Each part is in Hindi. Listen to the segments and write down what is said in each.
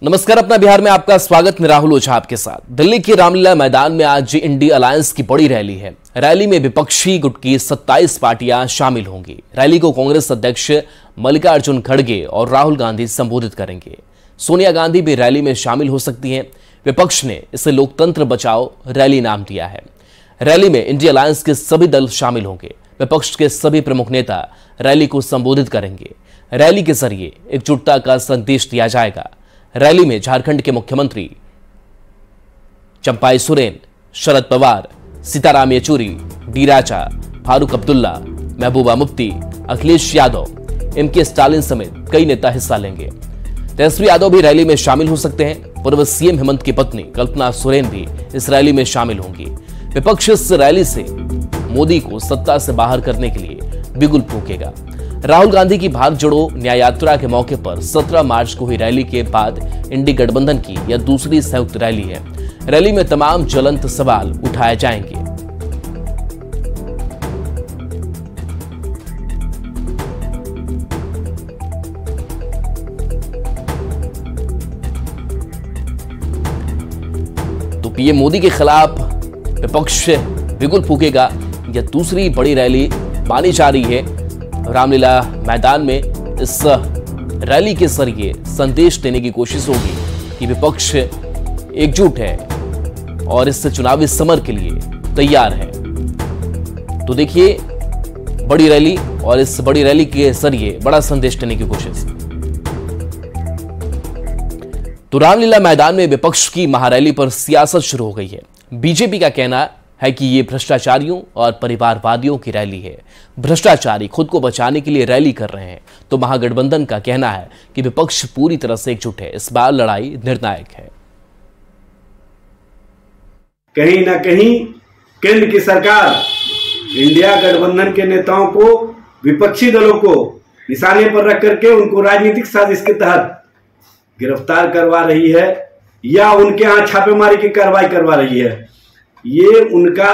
नमस्कार, अपना बिहार में आपका स्वागत। मैं राहुल ओझा आपके साथ। दिल्ली के रामलीला मैदान में आज इंडी अलायंस की बड़ी रैली है। रैली में विपक्षी गुट की 27 पार्टियां शामिल होंगी। रैली को कांग्रेस अध्यक्ष मल्लिकार्जुन खड़गे और राहुल गांधी संबोधित करेंगे। सोनिया गांधी भी रैली में शामिल हो सकती हैं। विपक्ष ने इसे लोकतंत्र बचाओ रैली नाम दिया है। रैली में इंडी अलायंस के सभी दल शामिल होंगे। विपक्ष के सभी प्रमुख नेता रैली को संबोधित करेंगे। रैली के जरिए एकजुटता का संदेश दिया जाएगा। रैली में झारखंड के मुख्यमंत्री चंपाई सोरेन, शरद पवार, सीताराम येचुरी, डी राजा, फारूक अब्दुल्ला, महबूबा मुफ्ती, अखिलेश यादव, एमके स्टालिन समेत कई नेता हिस्सा लेंगे। तेजस्वी यादव भी रैली में शामिल हो सकते हैं। पूर्व सीएम हेमंत की पत्नी कल्पना सोरेन भी इस रैली में शामिल होंगी। विपक्ष इस रैली से मोदी को सत्ता से बाहर करने के लिए बिगुल फूकेगा। राहुल गांधी की भारत जोड़ो न्याय यात्रा के मौके पर 17 मार्च को हुई रैली के बाद इंडी गठबंधन की यह दूसरी संयुक्त रैली है। रैली में तमाम ज्वलंत सवाल उठाए जाएंगे। तो पीएम मोदी के खिलाफ विपक्ष बिगुल फूकेगा। यह दूसरी बड़ी रैली मानी जा रही है। रामलीला मैदान में इस रैली के जरिए संदेश देने की कोशिश होगी कि विपक्ष एकजुट है और इस चुनावी समर के लिए तैयार है। तो देखिए, बड़ी रैली और इस बड़ी रैली के जरिए बड़ा संदेश देने की कोशिश। तो रामलीला मैदान में विपक्ष की महारैली पर सियासत शुरू हो गई है। बीजेपी का कहना है कि ये भ्रष्टाचारियों और परिवारवादियों की रैली है। भ्रष्टाचारी खुद को बचाने के लिए रैली कर रहे हैं। तो महागठबंधन का कहना है कि विपक्ष पूरी तरह से एकजुट है। इस बार लड़ाई निर्णायक है। कहीं ना कहीं केंद्र की सरकार इंडिया गठबंधन के नेताओं को, विपक्षी दलों को निशाने पर रख करके उनको राजनीतिक साजिश के तहत गिरफ्तार करवा रही है या उनके यहां छापेमारी की कार्रवाई करवा रही है। ये उनका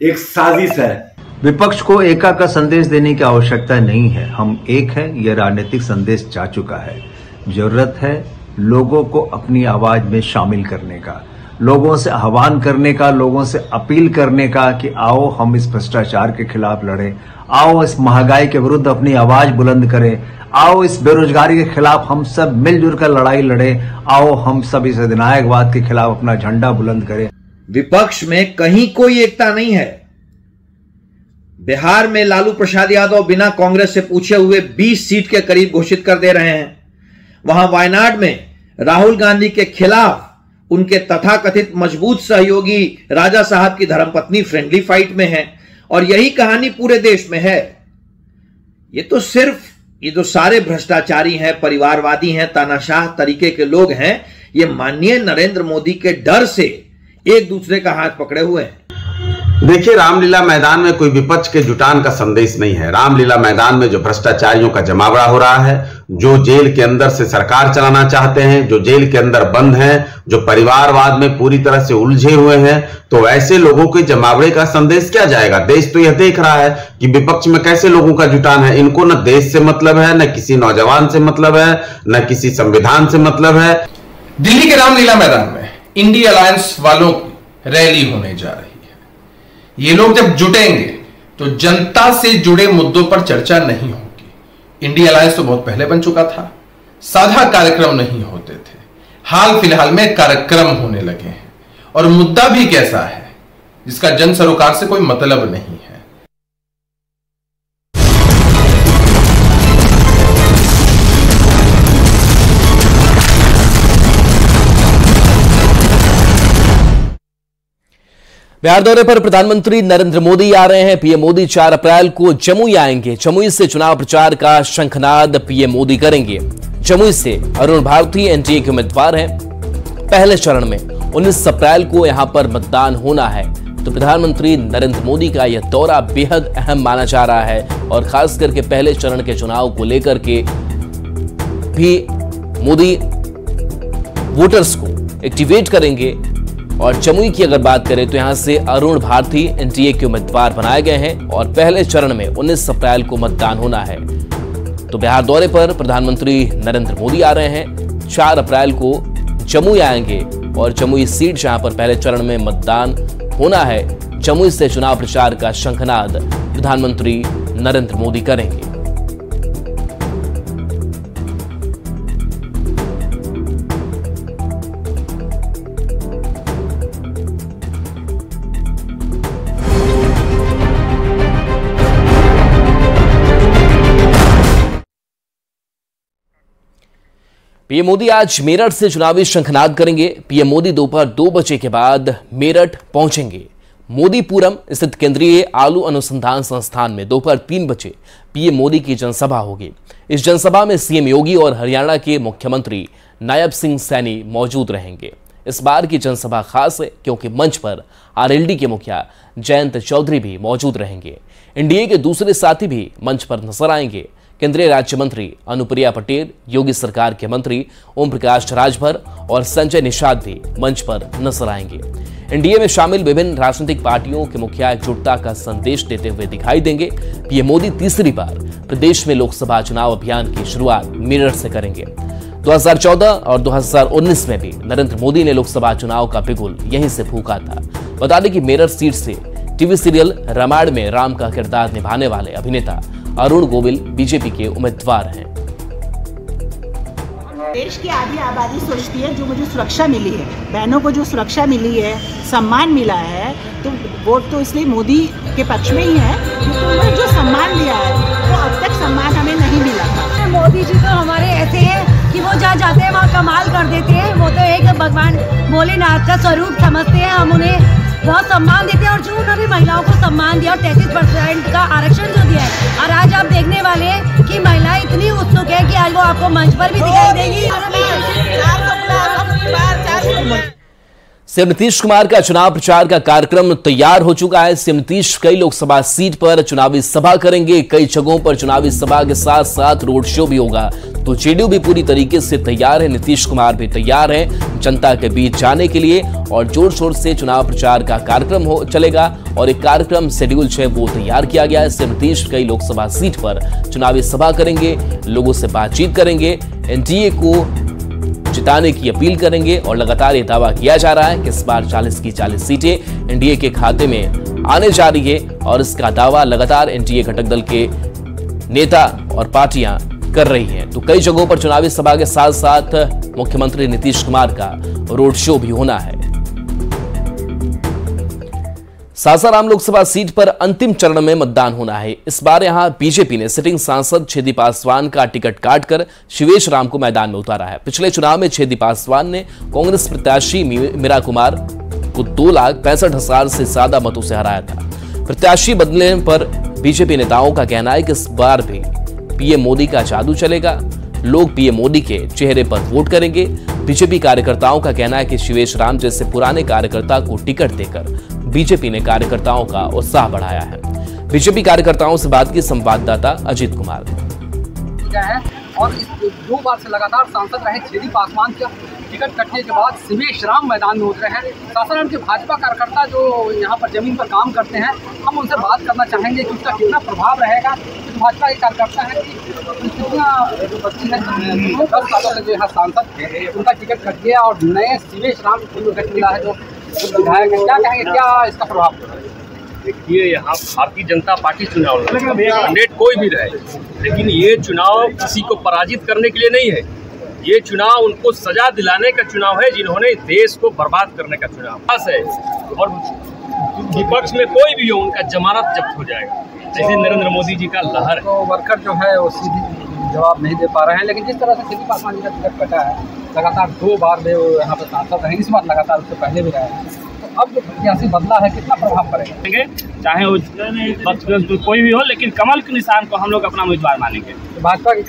एक साजिश है। विपक्ष को एका का संदेश देने की आवश्यकता नहीं है। हम एक हैं, यह राजनीतिक संदेश जा चुका है। जरूरत है लोगों को अपनी आवाज में शामिल करने का, लोगों से आह्वान करने का, लोगों से अपील करने का कि आओ हम इस भ्रष्टाचार के खिलाफ लड़ें, आओ इस महंगाई के विरुद्ध अपनी आवाज बुलंद करें, आओ इस बेरोजगारी के खिलाफ हम सब मिलजुल कर लड़ाई लड़ें, आओ हम सब इस अधिनायकवाद के खिलाफ अपना झंडा बुलंद करें। विपक्ष में कहीं कोई एकता नहीं है। बिहार में लालू प्रसाद यादव बिना कांग्रेस से पूछे हुए 20 सीट के करीब घोषित कर दे रहे हैं। वहां वायनाड में राहुल गांधी के खिलाफ उनके तथाकथित मजबूत सहयोगी राजा साहब की धर्मपत्नी फ्रेंडली फाइट में है और यही कहानी पूरे देश में है। ये जो सारे भ्रष्टाचारी हैं, परिवारवादी हैं, तानाशाह तरीके के लोग हैं, ये माननीय नरेंद्र मोदी के डर से एक दूसरे का हाथ पकड़े हुए हैं। देखिए, रामलीला मैदान में कोई विपक्ष के जुटान का संदेश नहीं है। रामलीला मैदान में जो भ्रष्टाचारियों का जमावड़ा हो रहा है, जो जेल के अंदर से सरकार चलाना चाहते हैं, जो जेल के अंदर बंद हैं, जो परिवारवाद में पूरी तरह से उलझे हुए हैं, तो ऐसे लोगों के जमावड़े का संदेश क्या जाएगा। देश तो यह देख रहा है कि विपक्ष में कैसे लोगों का जुटान है। इनको न देश से मतलब है, न किसी नौजवान से मतलब है, न किसी संविधान से मतलब है। दिल्ली के रामलीला मैदान में इंडी अलायंस वालों की रैली होने जा रही है। ये लोग जब जुटेंगे तो जनता से जुड़े मुद्दों पर चर्चा नहीं होगी। इंडी अलायंस तो बहुत पहले बन चुका था। साधा कार्यक्रम नहीं होते थे, हाल फिलहाल में कार्यक्रम होने लगे हैं। और मुद्दा भी कैसा है जिसका जन सरोकार से कोई मतलब नहीं है। बिहार दौरे पर प्रधानमंत्री नरेंद्र मोदी आ रहे हैं। पीएम मोदी 4 अप्रैल को जमुई आएंगे। जमुई से चुनाव प्रचार का शंखनाद पीएम मोदी करेंगे। जमुई से अरुण भारती एनडीए के उम्मीदवार हैं। पहले चरण में 19 अप्रैल को यहां पर मतदान होना है। तो प्रधानमंत्री नरेंद्र मोदी का यह दौरा बेहद अहम माना जा रहा है और खास करके पहले चरण के चुनाव को लेकर के भी मोदी वोटर्स को एक्टिवेट करेंगे। और जमुई की अगर बात करें तो यहां से अरुण भारती एनडीए के उम्मीदवार बनाए गए हैं और पहले चरण में 19 अप्रैल को मतदान होना है। तो बिहार दौरे पर प्रधानमंत्री नरेंद्र मोदी आ रहे हैं। 4 अप्रैल को जमुई आएंगे और जमुई सीट जहां पर पहले चरण में मतदान होना है, जमुई से चुनाव प्रचार का शंखनाद प्रधानमंत्री नरेंद्र मोदी करेंगे। पीएम मोदी आज मेरठ से चुनावी शंखनाद करेंगे। पीएम मोदी दोपहर 2 बजे के बाद मेरठ पहुंचेंगे। मोदीपुरम स्थित केंद्रीय आलू अनुसंधान संस्थान में दोपहर 3 बजे पीएम मोदी की जनसभा होगी। इस जनसभा में सीएम योगी और हरियाणा के मुख्यमंत्री नायब सिंह सैनी मौजूद रहेंगे। इस बार की जनसभा खास है क्योंकि मंच पर आरएलडी के मुखिया जयंत चौधरी भी मौजूद रहेंगे। एनडीए के दूसरे साथी भी मंच पर नजर आएंगे। केंद्रीय राज्य मंत्री अनुप्रिया पटेल, योगी सरकार के मंत्री ओम प्रकाश राजभर और संजय निषाद भी मंच पर नजर आएंगे। एनडीए में शामिल विभिन्न राजनीतिक पार्टियों के मुखिया एकजुटता का संदेश देते हुए दिखाई देंगे। पीएम मोदी तीसरी बार प्रदेश में लोकसभा चुनाव अभियान की शुरुआत मेरठ से करेंगे। 2014 और 2019 में भी नरेंद्र मोदी ने लोकसभा चुनाव का बिगुल यहीं से फूंका था। बता दें कि मेरठ सीट से टीवी सीरियल रामायण में राम का किरदार निभाने वाले अभिनेता अरुण गोविल बीजेपी के उम्मीदवार हैं। देश की आधी आबादी सोचती है जो मुझे सुरक्षा मिली है, बहनों को जो सुरक्षा मिली है, सम्मान मिला है, तो वोट तो इसलिए मोदी के पक्ष में ही है क्योंकि उन्होंने जो सम्मान दिया है वो अब तक सम्मान हमें नहीं मिला था। मोदी जी तो हमारे ऐसे हैं कि वो जहाँ जाते हैं वहाँ कमाल कर देते हैं। वो तो एक भगवान भोलेनाथ का स्वरूप समझते हैं। हम उन्हें बहुत सम्मान देते हैं और जो उन्होंने महिलाओं को सम्मान दिया और 33% का आरक्षण जो दिया है, और आज आप देखने वाले हैं कि महिलाएं इतनी उत्सुक है कि आज वो आपको मंच पर भी दिखाई देगी। सीएम नीतीश कुमार का चुनाव प्रचार का कार्यक्रम तैयार हो चुका है। सीएम नीतीश कई लोकसभा सीट पर चुनावी सभा करेंगे। कई जगहों पर चुनावी सभा के साथ साथ रोड शो भी होगा। तो जेडीयू भी पूरी तरीके से तैयार है, नीतीश कुमार भी तैयार है जनता के बीच जाने के लिए और जोर शोर से चुनाव प्रचार का कार्यक्रम चलेगा और एक कार्यक्रम शेड्यूल है वो तैयार किया गया है। सीएम नीतीश कई लोकसभा सीट पर चुनावी सभा करेंगे, लोगों से बातचीत करेंगे, एनडीए को जिताने की अपील करेंगे और लगातार ये दावा किया जा रहा है कि इस बार 40 की 40 सीटें एनडीए के खाते में आने जा रही है और इसका दावा लगातार एनडीए घटक दल के नेता और पार्टियां कर रही हैं। तो कई जगहों पर चुनावी सभा के साथ साथ मुख्यमंत्री नीतीश कुमार का रोड शो भी होना है। सासाराम लोकसभा सीट पर अंतिम चरण में मतदान होना है। इस बार यहां बीजेपी ने सिटिंग सांसद छेदी पासवान का टिकट काटकर शिवेश राम को मैदान में उतारा है। पिछले चुनाव में छेदी पासवान ने कांग्रेस प्रत्याशी मीरा कुमार को 2,65,000 से ज्यादा मतों से हराया था। प्रत्याशी बदलने पर बीजेपी नेताओं का कहना है कि इस बार भी पीएम मोदी का जादू चलेगा। लोग पीएम मोदी के चेहरे पर वोट करेंगे। बीजेपी कार्यकर्ताओं का कहना है कि शिवेश राम जैसे पुराने कार्यकर्ता को टिकट देकर बीजेपी ने कार्यकर्ताओं का उत्साह बढ़ाया है। बीजेपी कार्यकर्ताओं से बात की संवाददाता अजीत कुमार और 2 बार से लगातार सांसद रहे छेदी पासवान का टिकट कटने के बाद शिवेश राम मैदान में उतरे हैं। सासाराम के भाजपा कार्यकर्ता जो यहाँ पर जमीन पर काम करते हैं, हम उनसे बात करना चाहेंगे कि उसका कितना प्रभाव रहेगा। भाजपा के कार्यकर्ता है कि कितना जो बच्ची है 10 सालों से जो यहाँ सांसद थे उनका टिकट कट गया और नए शिवेश राम को टिकट मिला है जो विधायक है। क्या कहेंगे, क्या इसका प्रभाव पड़ेगा? देखिए, यहाँ भारतीय जनता पार्टी चुनाव लड़ रही है, कैंडिडेट कोई भी रहे, लेकिन ये चुनाव किसी को पराजित करने के लिए नहीं है। ये चुनाव उनको सजा दिलाने का चुनाव है जिन्होंने देश को बर्बाद करने का चुनाव है। और विपक्ष में कोई भी हो उनका जमानत जब्त हो जाएगा, जैसे नरेंद्र मोदी जी का लहर है। तो वर्कर जो है वो सीधी जवाब नहीं दे पा रहे हैं, लेकिन जिस तरह से छेदी पासवान जी का टिकट कटा है, लगातार 2 बार में वो यहाँ पर सांसद रहे, इस बार लगातार उससे पहले भी रहे हैं, तो अब जो प्रत्याशी बदला है कितना प्रभाव पड़ेगा? चाहे वो कोई भी हो, लेकिन कमल के निशान को हम लोग अपना उम्मीदवार मानेंगे। तो भाजपा के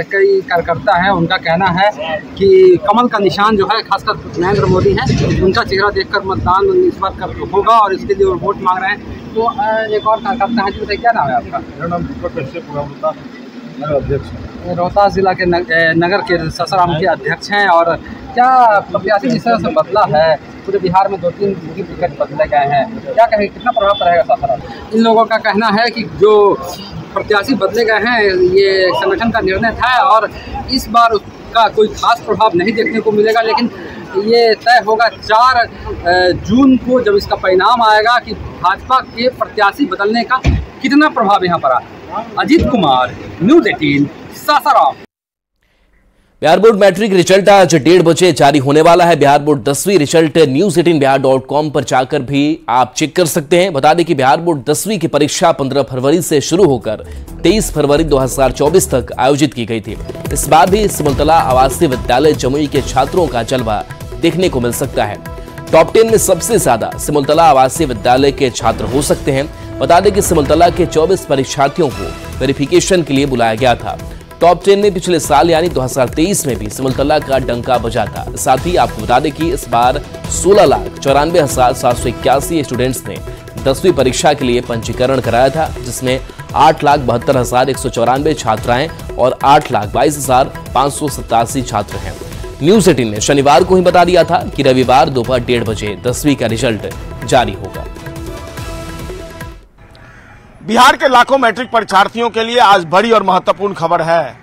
कई कार्यकर्ता हैं, उनका कहना है कि कमल का निशान जो है खासकर नरेंद्र मोदी है, उनका चेहरा देखकर मतदान इस बार होगा और इसके लिए वो वोट मांग रहे हैं। तो एक और कार्यकर्ता है, जो क्या नाम है आपका? मेरा नाम दीपक कश्यप, अध्यक्ष रोहतास जिला के नगर के सासाराम के अध्यक्ष हैं। और क्या प्रत्याशी जिस तरह से बदला है, पूरे बिहार में 2-3 टिकट बदले गए हैं, क्या कहेंगे कितना प्रभाव पड़ेगा सासाराम? इन लोगों का कहना है कि जो प्रत्याशी बदले गए हैं ये संगठन का निर्णय था और इस बार का कोई खास प्रभाव नहीं देखने को मिलेगा, लेकिन ये तय होगा 4 जून को जब इसका परिणाम आएगा कि भाजपा के प्रत्याशी बदलने का कितना प्रभाव यहाँ पर आता। Ajit Kumar, news 18, Sasaram. Bihar board matric result आज 1:30 बजे जारी होने वाला है। बिहार बोर्ड 10वीं रिजल्ट news18bihar.com पर जाकर भी आप चेक कर सकते हैं। बता दें कि बिहार बोर्ड 10वीं की परीक्षा 15 फरवरी से शुरू होकर 23 फरवरी 2024 तक आयोजित की गई थी। इस बार भी सिमुलतला आवासीय विद्यालय जमुई के छात्रों का जलवा देखने को मिल सकता है। टॉप 10 में सबसे ज्यादा सिमुलतला आवासीय विद्यालय के छात्र हो सकते हैं। बता दें कि सिमुलतला के 24 परीक्षार्थियों को वेरिफिकेशन के लिए बुलाया गया था। टॉप 10 में पिछले साल यानी 2023 में भी सिमुलतला का डंका बजा था। साथ ही आपको बता दें कि इस बार 16,94,781 स्टूडेंट्स ने 10वीं परीक्षा के लिए पंजीकरण कराया था, जिसमें 8,72,194 छात्राएं और 8,22,587 छात्र हैं। न्यूज़ 18 ने शनिवार को ही बता दिया था कि रविवार दोपहर 1:30 बजे 10वीं का रिजल्ट जारी होगा। बिहार के लाखों मैट्रिक परीक्षार्थियों के लिए आज बड़ी और महत्वपूर्ण खबर है।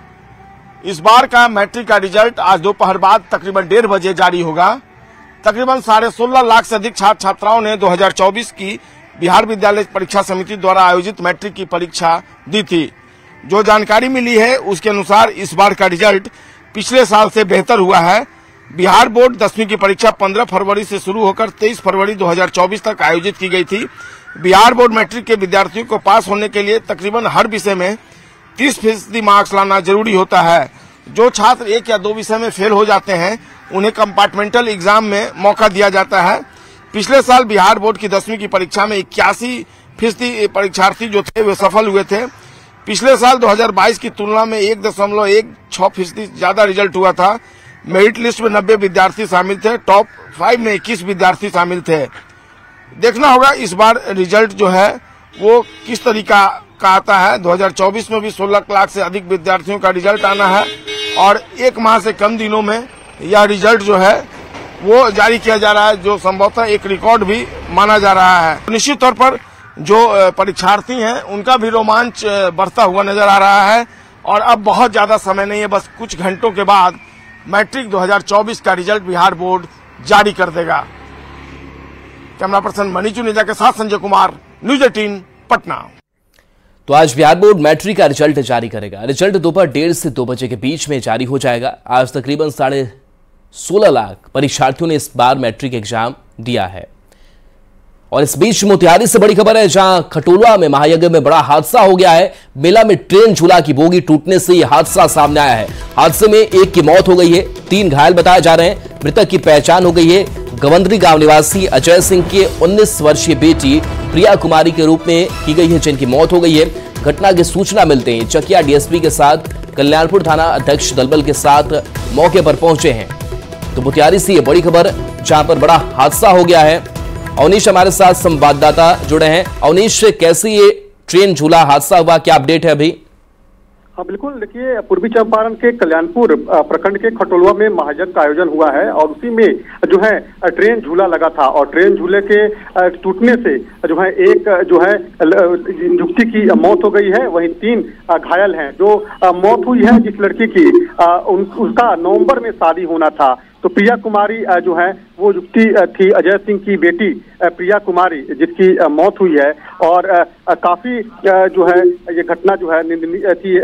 इस बार का मैट्रिक का रिजल्ट आज दोपहर बाद तकरीबन 1:30 बजे जारी होगा। तकरीबन 16.5 लाख से अधिक छात्र छात्राओं ने 2024 की बिहार विद्यालय परीक्षा समिति द्वारा आयोजित मैट्रिक की परीक्षा दी थी। जो जानकारी मिली है उसके अनुसार इस बार का रिजल्ट पिछले साल से बेहतर हुआ है। बिहार बोर्ड 10वीं की परीक्षा 15 फरवरी से शुरू होकर 23 फरवरी 2024 तक आयोजित की गई थी। बिहार बोर्ड मैट्रिक के विद्यार्थियों को पास होने के लिए तकरीबन हर विषय में 30% मार्क्स लाना जरूरी होता है। जो छात्र 1 या 2 विषय में फेल हो जाते हैं उन्हें कंपार्टमेंटल एग्जाम में मौका दिया जाता है। पिछले साल बिहार बोर्ड की 10वीं की परीक्षा में 81% परीक्षार्थी जो थे वे सफल हुए थे। पिछले साल 2022 की तुलना में 1.16% ज्यादा रिजल्ट हुआ था। मेरिट लिस्ट में 90 विद्यार्थी शामिल थे। टॉप 5 में 21 विद्यार्थी शामिल थे। देखना होगा इस बार रिजल्ट जो है वो किस तरीका का आता है। 2024 में भी 16 लाख से अधिक विद्यार्थियों का रिजल्ट आना है और 1 माह से कम दिनों में यह रिजल्ट जो है वो जारी किया जा रहा है, जो संभवतः एक रिकॉर्ड भी माना जा रहा है। निश्चित तौर पर जो परीक्षार्थी हैं उनका भी रोमांच बढ़ता हुआ नजर आ रहा है और अब बहुत ज्यादा समय नहीं है, बस कुछ घंटों के बाद मैट्रिक 2024 का रिजल्ट बिहार बोर्ड जारी कर देगा। कैमरा पर्सन मनी चुनेजा के साथ संजय कुमार, न्यूज़ 18 पटना। तो आज बिहार बोर्ड मैट्रिक का रिजल्ट जारी करेगा। रिजल्ट दोपहर 1:30 से 2 बजे के बीच में जारी हो जाएगा। आज तकरीबन 16.5 लाख परीक्षार्थियों ने इस बार मैट्रिक एग्जाम दिया है। और इस बीच मोतिहारी से बड़ी खबर है, जहां खटोलवा में महायज्ञ में बड़ा हादसा हो गया है। मेला में ट्रेन झूला की बोगी टूटने से यह हादसा सामने आया है। हादसे में एक की मौत हो गई है, 3 घायल बताए जा रहे हैं। मृतक की पहचान हो गई है गवंदरी गांव निवासी अजय सिंह की 19 वर्षीय बेटी प्रिया कुमारी के रूप में की गई है, जिनकी मौत हो गई है। घटना की सूचना मिलते ही चकिया डीएसपी के साथ कल्याणपुर थाना अध्यक्ष दलबल के साथ मौके पर पहुंचे हैं। तो मोतिहारी से ये बड़ी खबर, जहां पर बड़ा हादसा हो गया है। अवनीश हमारे साथ संवाददाता जुड़े हैं। अवनीश, कैसे ये ट्रेन झूला हादसा हुआ, क्या अपडेट है अभी? हाँ बिल्कुल, देखिए पूर्वी चंपारण के कल्याणपुर प्रखंड के खटोलवा में महायज्ञ का आयोजन हुआ है और उसी में जो है ट्रेन झूला लगा था और ट्रेन झूले के टूटने से जो है एक जो है युवती की मौत हो गई है, वहीं 3 घायल हैं। जो मौत हुई है जिस लड़की की उसका नवंबर में शादी होना था। तो प्रिया कुमारी जो है वो युवती थी अजय सिंह की बेटी प्रिया कुमारी, जिसकी मौत हुई है। और काफी जो है ये घटना जो है निंदनीय थी।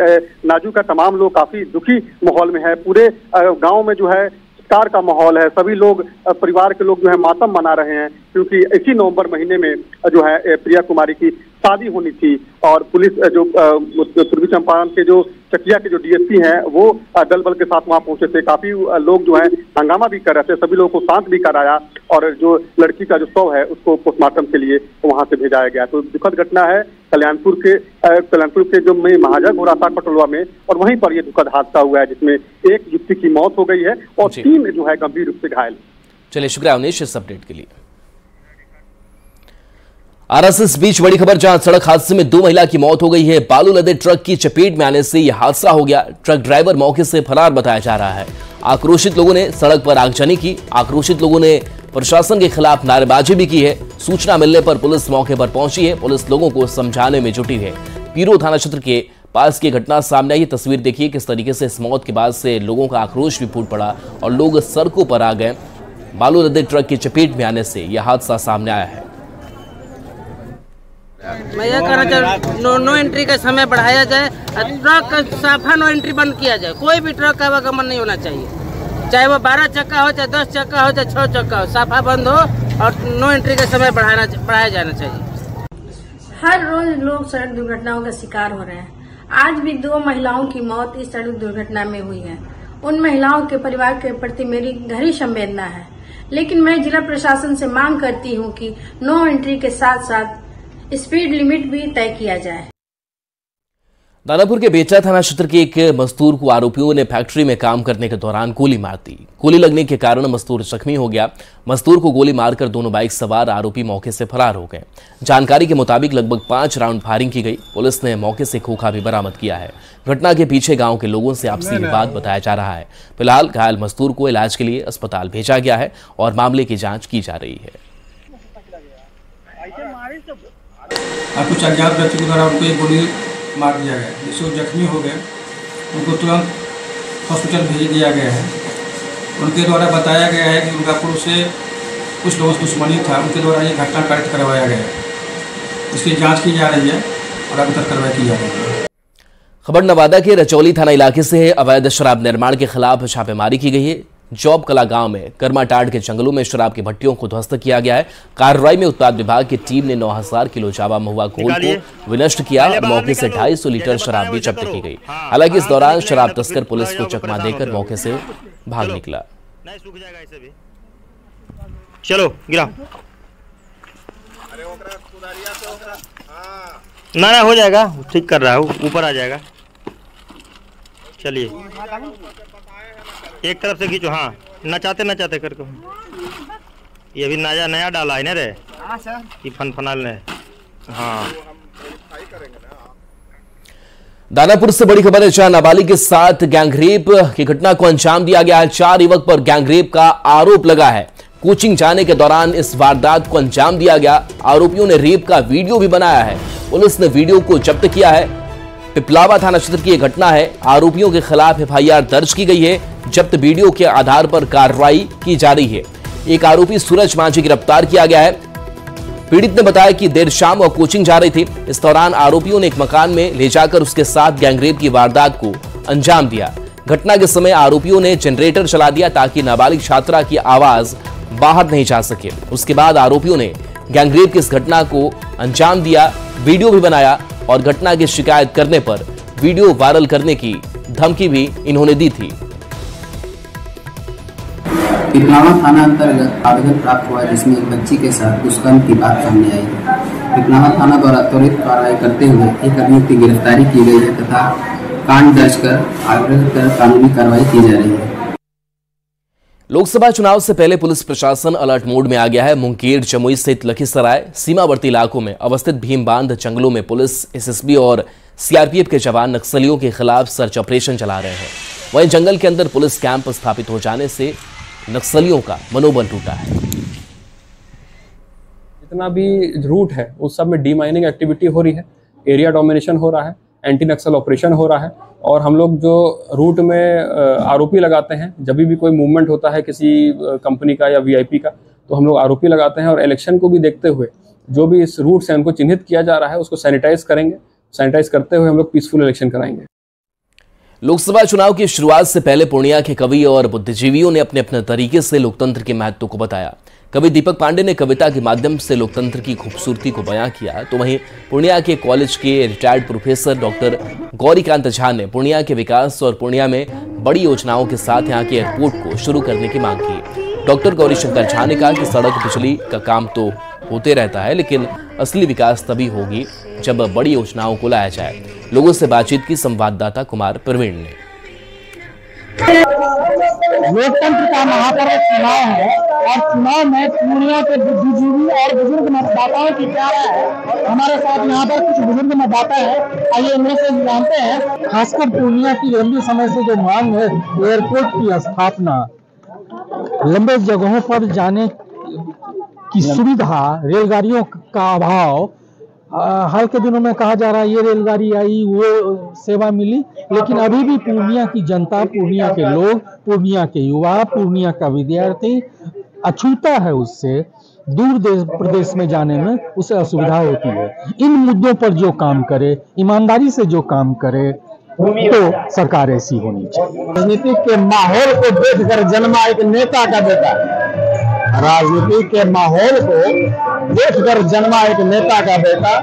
नाजू का तमाम लोग काफी दुखी माहौल में है। पूरे गांव में जो है कार का माहौल है। सभी लोग परिवार के लोग जो है मातम मना रहे हैं, क्योंकि इसी नवंबर महीने में जो है प्रिया कुमारी की शादी होनी थी। और पुलिस जो पूर्वी चंपारण के जो चकिया के जो डीएसपी हैं वो दल बल के साथ वहां पहुंचे थे। काफी लोग जो है हंगामा भी कर रहे थे, सभी लोगों को शांत भी कराया और जो लड़की का जो शव है उसको पोस्टमार्टम के लिए वहां से भेजाया गया। तो दुखद घटना है कल्याणपुर के जो में महायज्ञ हो रहा था खटोलवा में, और वहीं पर यह दुखद हादसा हुआ है जिसमें एक युवती की मौत हो गई है और 3 जो है गंभीर रूप से घायल। चलिए, शुक्रिया अवनीश इस अपडेट के लिए। आरएसएस बीच बड़ी खबर, जहां सड़क हादसे में 2 महिला की मौत हो गई है। बालू लदे ट्रक की चपेट में आने से यह हादसा हो गया। ट्रक ड्राइवर मौके से फरार बताया जा रहा है। आक्रोशित लोगों ने सड़क पर आगजनी की। आक्रोशित लोगों ने प्रशासन के खिलाफ नारेबाजी भी की है। सूचना मिलने पर पुलिस मौके पर पहुंची है। पुलिस लोगों को समझाने में जुटी है। पीरो थाना क्षेत्र के पास की घटना सामने आई। तस्वीर देखिए किस तरीके से इस मौत के बाद से लोगों का आक्रोश भी फूट पड़ा और लोग सड़कों पर आ गए। बालू लदे ट्रक की चपेट में आने से यह हादसा सामने आया है। मैं यह कहना चाहूँ नो एंट्री का समय बढ़ाया जाए, ट्रक का साफा नो एंट्री बंद किया जाए। कोई भी ट्रक का आवागमन नहीं होना चाहिए, चाहे वो 12 चक्का हो, चाहे 10 चक्का हो, चाहे 6 चक्का हो, साफा बंद हो और नो एंट्री का समय बढ़ाया जाना चाहिए। हर रोज लोग सड़क दुर्घटनाओं का शिकार हो रहे हैं। आज भी 2 महिलाओं की मौत इस सड़क दुर्घटना में हुई है। उन महिलाओं के परिवार के प्रति मेरी गहरी संवेदना है, लेकिन मैं जिला प्रशासन से मांग करती हूं कि नो एंट्री के साथ साथ स्पीड लिमिट भी तय किया जाए। दानापुर के बेचा थाना क्षेत्र के एक मजदूर को आरोपियों ने फैक्ट्री में काम करने के दौरान गोली मार दी। गोली लगने के कारण मजदूर जख्मी हो गया। मजदूर को गोली मारकर दोनों बाइक सवार आरोपी मौके से फरार हो गए। जानकारी के मुताबिक लगभग 5 राउंड फायरिंग की गई। पुलिस ने मौके से खोखा भी बरामद किया है। घटना के पीछे गांव के लोगों से आपसी विवाद बताया जा रहा है। फिलहाल घायल मजदूर को इलाज के लिए अस्पताल भेजा गया है और मामले की जाँच की जा रही है। कुछ अज्ञात व्यक्ति द्वारा उनको एक गोली मार दिया गया, जिससे वो जख्मी हो गए। उनको तुरंत हॉस्पिटल भेज दिया गया है। उनके द्वारा बताया गया है कि दुर्गापुर से कुछ लोगों से दुश्मनी था, उनके द्वारा ये घटना कारित करवाया गया है। इसकी जांच की जा रही है और अभी तक कार्रवाई की जा रही है। खबर नवादा के रचौली थाना इलाके से अवैध शराब निर्माण के खिलाफ छापेमारी की गई है। जॉब कला गांव में कर्माटाड़ के जंगलों में शराब की भट्टियों को ध्वस्त किया गया है। कार्रवाई में उत्पाद विभाग की टीम ने 9000 किलो जावा महुआ घोल को विनष्ट किया। मौके से 250 लीटर शराब भी जब्त की गई। हालांकि इस दौरान शराब तस्कर पुलिस को चकमा देकर मौके से भाग निकला। चलो गिरा ना हो जाएगा, ठीक कर रहा हूँ, ऊपर आ जाएगा। चलिए एक तरफ से खींचो। हाँ नचाते करके। ये अभी नया डाला है ना रे, कि फनफनाल ने। हाँ दानापुर से बड़ी खबर है। 4 नाबालिग के साथ गैंगरेप की घटना को अंजाम दिया गया है। 4 युवक पर गैंगरेप का आरोप लगा है। कोचिंग जाने के दौरान इस वारदात को अंजाम दिया गया। आरोपियों ने रेप का वीडियो भी बनाया है। पुलिस ने वीडियो को जब्त किया है। पिपलावा थाना क्षेत्र की यह घटना है। आरोपियों के खिलाफ FIR दर्ज की गई है। जब्त वीडियो के आधार पर कार्रवाई की जा रही है। एक आरोपी सूरज मांझी गिरफ्तार किया गया है। पीड़ित ने बताया कि देर शाम वह कोचिंग जा रही थी। इस दौरान आरोपियों ने एक मकान में ले जाकर उसके साथ गैंगरेप की वारदात को अंजाम दिया। घटना के समय आरोपियों ने जनरेटर चला दिया ताकि नाबालिग छात्रा की आवाज बाहर नहीं जा सके। उसके बाद आरोपियों ने गैंगरेप की इस घटना को अंजाम दिया, वीडियो भी बनाया और घटना की शिकायत करने पर वीडियो वायरल करने की धमकी भी इन्होंने दी थी। पिपलावा थाना अंतर्गत आवेदन प्राप्त हुआ जिसमें एक बच्ची के साथ दुष्कर्म की बात सामने आई है। पिपलावा थाना द्वारा त्वरित कार्रवाई करते हुए एक अभियुक्त की गिरफ्तारी की गई है तथा कांड दर्ज कर आगे कानूनी कार्रवाई की जा रही है। लोकसभा चुनाव से पहले पुलिस प्रशासन अलर्ट मोड में आ गया है। मुंगेर, जमुई सहित लखीसराय सीमावर्ती इलाकों में अवस्थित भीमबांध जंगलों में पुलिस, SSB और CRPF के जवान नक्सलियों के खिलाफ सर्च ऑपरेशन चला रहे हैं। वहीं जंगल के अंदर पुलिस कैंप स्थापित हो जाने से नक्सलियों का मनोबल टूटा है। जितना भी रूट है उस सब में डीमाइनिंग एक्टिविटी हो रही है, एरिया डोमिनेशन हो रहा है, एंटी नक्सल ऑपरेशन हो रहा है और हम लोग जो रूट में आरोपी लगाते हैं, जब भी कोई मूवमेंट होता है किसी कंपनी का या VIP का, तो हम लोग आरोपी लगाते हैं और इलेक्शन को भी देखते हुए जो भी इस रूट से उनको चिन्हित किया जा रहा है उसको सैनिटाइज करेंगे। सैनिटाइज करते हुए हम लोग पीसफुल इलेक्शन कराएंगे। लोकसभा चुनाव की शुरुआत से पहले पूर्णिया के कवि और बुद्धिजीवियों ने अपने अपने तरीके से लोकतंत्र के महत्व को बताया। कवि दीपक पांडे ने कविता के माध्यम से लोकतंत्र की खूबसूरती को बयां किया, तो वहीं पूर्णिया के कॉलेज के retired professor doctor Gaurikant Jha ने पूर्णिया के विकास और पूर्णिया में बड़ी योजनाओं के साथ यहां के एयरपोर्ट को शुरू करने की मांग की। डॉक्टर गौरीशंकर झा ने कहा कि सड़क, बिजली का काम तो होते रहता है, लेकिन असली विकास तभी होगी जब बड़ी योजनाओं को लाया जाए। लोगों से बातचीत की संवाददाता कुमार प्रवीण ने। लोकतंत्र का महापर्व चुनाव है और चुनाव में पूर्णिया के बुद्धिजीवी और बुजुर्ग मतदाताओं की क्या राय है। हमारे साथ यहाँ पर कुछ बुजुर्ग मतदाता है, आइए इनमें से जानते हैं। खासकर पूर्णिया की लंबी समय से जो मांग है एयरपोर्ट की स्थापना, लंबे जगहों पर जाने की सुविधा, रेलगाड़ियों का अभाव हाल के दिनों में कहा जा रहा है ये रेलगाड़ी आई, वो सेवा मिली, लेकिन अभी भी पूर्णिया की जनता, पूर्णिया के लोग, पूर्णिया के युवा, पूर्णिया का विद्यार्थी अछूता है उससे। दूर देश प्रदेश में जाने में उसे असुविधा होती है। इन मुद्दों पर जो काम करे, ईमानदारी से जो काम करे, तो सरकार ऐसी होनी चाहिए। राजनीति के माहौल को देखकर जन्मा एक नेता का बेटा, राजनीति के माहौल को देखकर जन्मा एक नेता का बेटा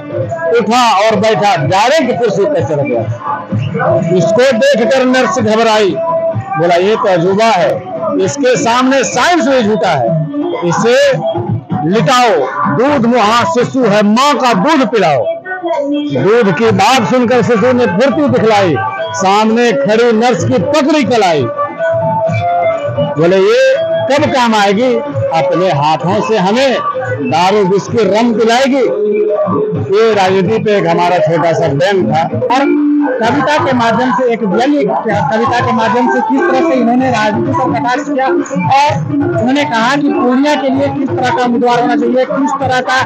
उठा और बैठा, डायरेक्ट कुर्सी पर चढ़ गया। इसको देखकर नर्स घबराई, बोला ये तो अजूबा है, इसके सामने साइंस भी झूठा है, इसे लिटाओ, दूध मुहा शिशु है, माँ का दूध पिलाओ। दूध की बात सुनकर शिशु ने फुर्ती दिखलाई, सामने खड़ी नर्स की पकड़ी कलाई, बोले ये कब काम आएगी, अपने हाथों से हमें दारू बिस्की रम पिलाएगी। ये राजनीति पे एक हमारा छोटा सा बैंक था। और कविता के माध्यम से, एक व्यंग्य कविता के माध्यम से किस तरह से इन्होंने राजनीति पर प्रकाश किया और उन्होंने कहा कि पूर्णिया के लिए किस तरह का उम्मीदवार होना चाहिए, किस तरह का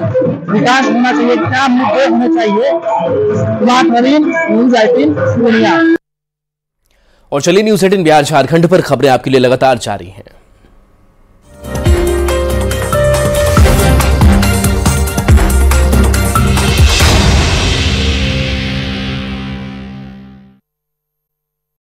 विकास होना चाहिए, क्या मुद्दे होने चाहिए। कुमार प्रवीण, न्यूज़ 18 पूर्णिया। और चलिए न्यूज़ 18 बिहार झारखंड पर खबरें आपके लिए लगातार जारी हैं।